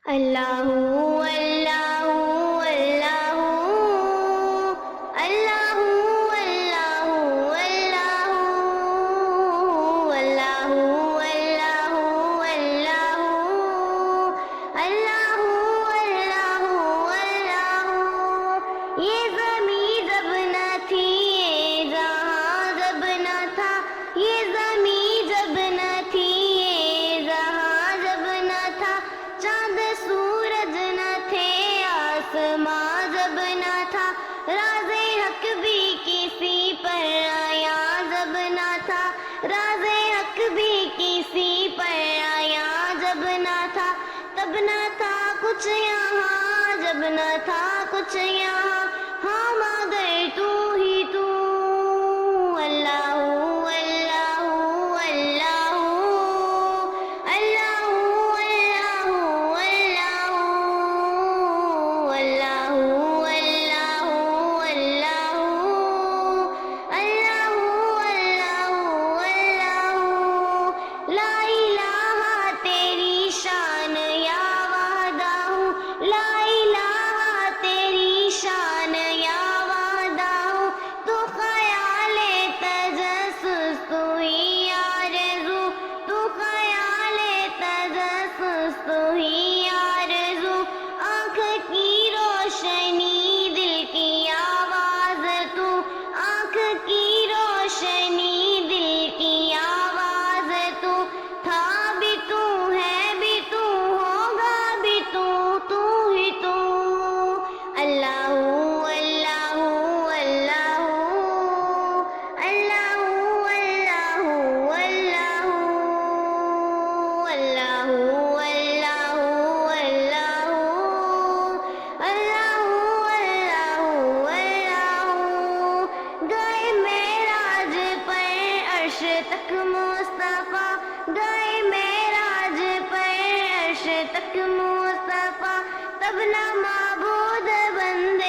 اللہ اللہ اللہ اللہ اللہ اللہ اللہ اللہ اللہ اللہ اللہ یہ زمین جب نہ تھی یہ جہاں جب نہ تھا یہ زمین جب نہ تھی یہ جہاں جب نہ تھا چاند سورج نہ تھے آسماں جب نہ تھا راز حق بھی کسی پر آیا جب نہ تھا راز حق بھی کسی پر آیا جب نہ تھا تب نہ تھا کچھ یہاں جب نہ تھا کچھ یہاں ہاں مگر تو ہی تو اللہ اللہ اللہ اللہ اللہ اللہ اللہ اللہ اللہ اللہ لا الہ تیری شان یا وحدہ لا الہ تیری شان یا وحدہ تو خیال تجسس تو ہی آرزو تو خیال تجسس تو ہی آرزو آنکھ کی روشنی دل کی آواز تو آنکھ کی روشنی دل کی آواز تو تھا بھی تو ہے بھی تو ہوگا بھی تو ہی تو اللہ اللہ اللہ اللہ اللہ اللہ اللہ اللہ اللہ اللہ گئے معراج پر عرش تک مصطفیٰ گئے معراج پر عرش تک مصطفیٰ تب نہ معبود بندے